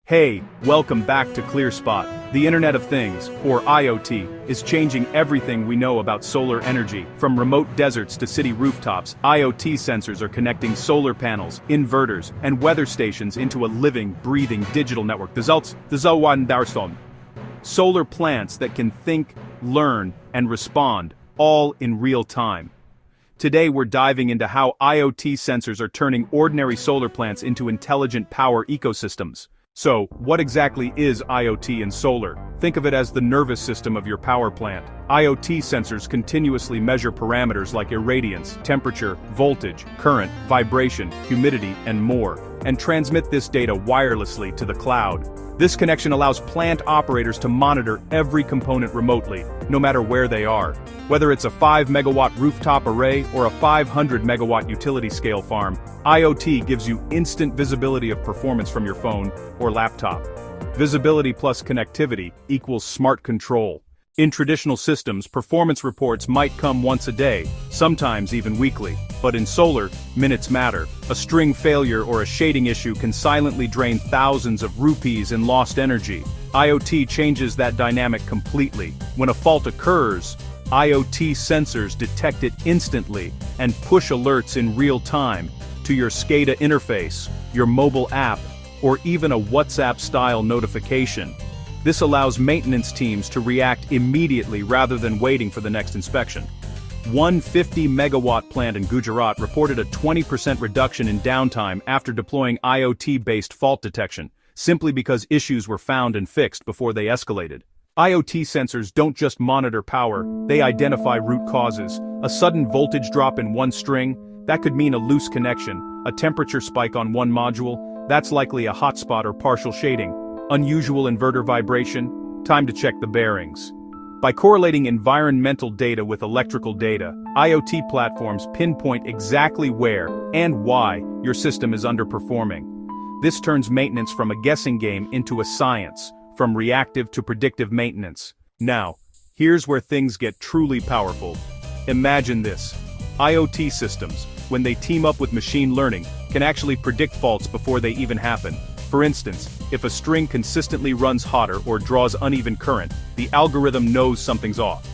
Hey, welcome back to ClearSpot. The Internet of Things, or IoT, is changing everything we know about solar energy. From remote deserts to city rooftops, IoT sensors are connecting solar panels, inverters, and weather stations into a living, breathing digital network. The solar plants that can think, learn, and respond, all in real time. Today we're diving into how IoT sensors are turning ordinary solar plants into intelligent power ecosystems. So, what exactly is IoT and solar? Think of it as the nervous system of your power plant. IoT sensors continuously measure parameters like irradiance, temperature, voltage, current, vibration, humidity, and more, and transmit this data wirelessly to the cloud. This connection allows plant operators to monitor every component remotely, no matter where they are. Whether it's a 5-megawatt rooftop array or a 500-megawatt utility-scale farm, IoT gives you instant visibility of performance from your phone or laptop. Visibility plus connectivity equals smart control. In traditional systems, performance reports might come once a day, sometimes even weekly. But in solar, minutes matter. A string failure or a shading issue can silently drain thousands of rupees in lost energy. IoT changes that dynamic completely. When a fault occurs, IoT sensors detect it instantly and push alerts in real time to your SCADA interface, your mobile app, or even a WhatsApp-style notification. This allows maintenance teams to react immediately rather than waiting for the next inspection. One 50-megawatt plant in Gujarat reported a 20% reduction in downtime after deploying IoT-based fault detection, simply because issues were found and fixed before they escalated. IoT sensors don't just monitor power, they identify root causes. A sudden voltage drop in one string, that could mean a loose connection. A temperature spike on one module, that's likely a hotspot or partial shading. Unusual inverter vibration, time to check the bearings. By correlating environmental data with electrical data, IoT platforms pinpoint exactly where and why your system is underperforming. This turns maintenance from a guessing game into a science, from reactive to predictive maintenance. Now, here's where things get truly powerful. Imagine this. IoT systems, when they team up with machine learning, can actually predict faults before they even happen. For instance, if a string consistently runs hotter or draws uneven current, the algorithm knows something's off.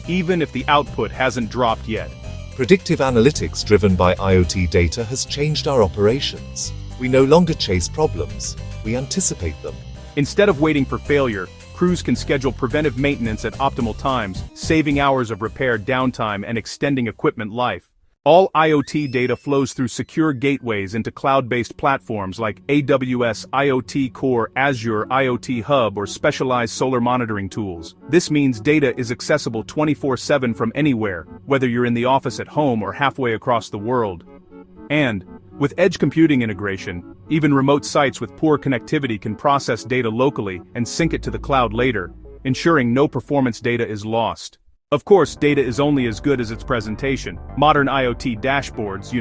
Even if the output hasn't dropped yet. Predictive analytics driven by IoT data has changed our operations. We no longer chase problems, we anticipate them. Instead of waiting for failure, crews can schedule preventive maintenance at optimal times, saving hours of repair downtime and extending equipment life. All IoT data flows through secure gateways into cloud-based platforms like AWS IoT Core, Azure IoT Hub, or specialized solar monitoring tools. This means data is accessible 24/7 from anywhere, whether you're in the office at home or halfway across the world. And, with edge computing integration, even remote sites with poor connectivity can process data locally and sync it to the cloud later, ensuring no performance data is lost. Of course, data is only as good as its presentation. Modern IoT dashboards,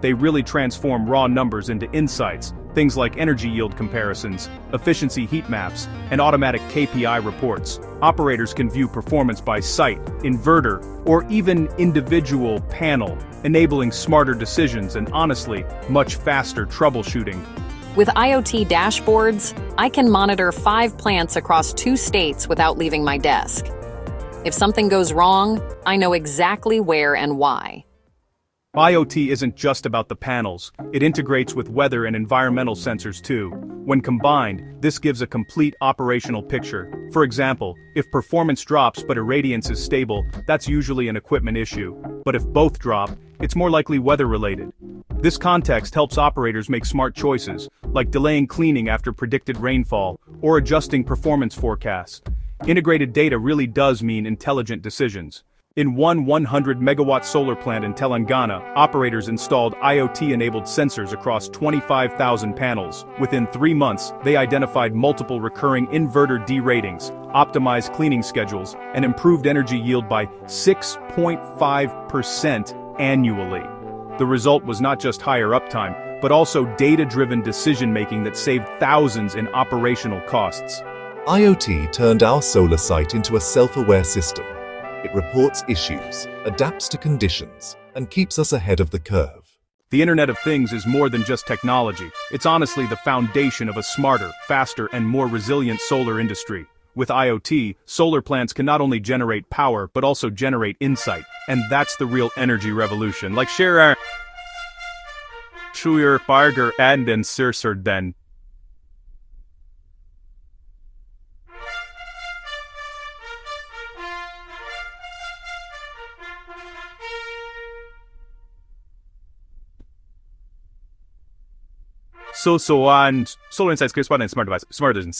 they really transform raw numbers into insights, things like energy yield comparisons, efficiency heat maps, and automatic KPI reports. Operators can view performance by site, inverter, or even individual panel, enabling smarter decisions and honestly, much faster troubleshooting. With IoT dashboards, I can monitor 5 plants across 2 states without leaving my desk. If something goes wrong, I know exactly where and why. IoT isn't just about the panels, it integrates with weather and environmental sensors too. When combined, this gives a complete operational picture. For example, if performance drops but irradiance is stable, that's usually an equipment issue. But if both drop, it's more likely weather-related. This context helps operators make smart choices, like delaying cleaning after predicted rainfall, or adjusting performance forecasts. Integrated data really does mean intelligent decisions. In one 100-megawatt solar plant in Telangana, operators installed IoT-enabled sensors across 25,000 panels. Within 3 months, they identified multiple recurring inverter deratings, optimized cleaning schedules, and improved energy yield by 6.5% annually. The result was not just higher uptime, but also data-driven decision-making that saved thousands in operational costs. IoT turned our solar site into a self-aware system. It reports issues, adapts to conditions, and keeps us ahead of the curve. The Internet of Things is more than just technology. It's honestly the foundation of a smarter, faster, and more resilient solar industry. With IoT, solar plants can not only generate power, but also generate insight. And that's the real energy revolution. Like share Schuyer, Barger, and Sirser den. So on Solar Insights, ClearSpot, and Smart Devices. Smarter than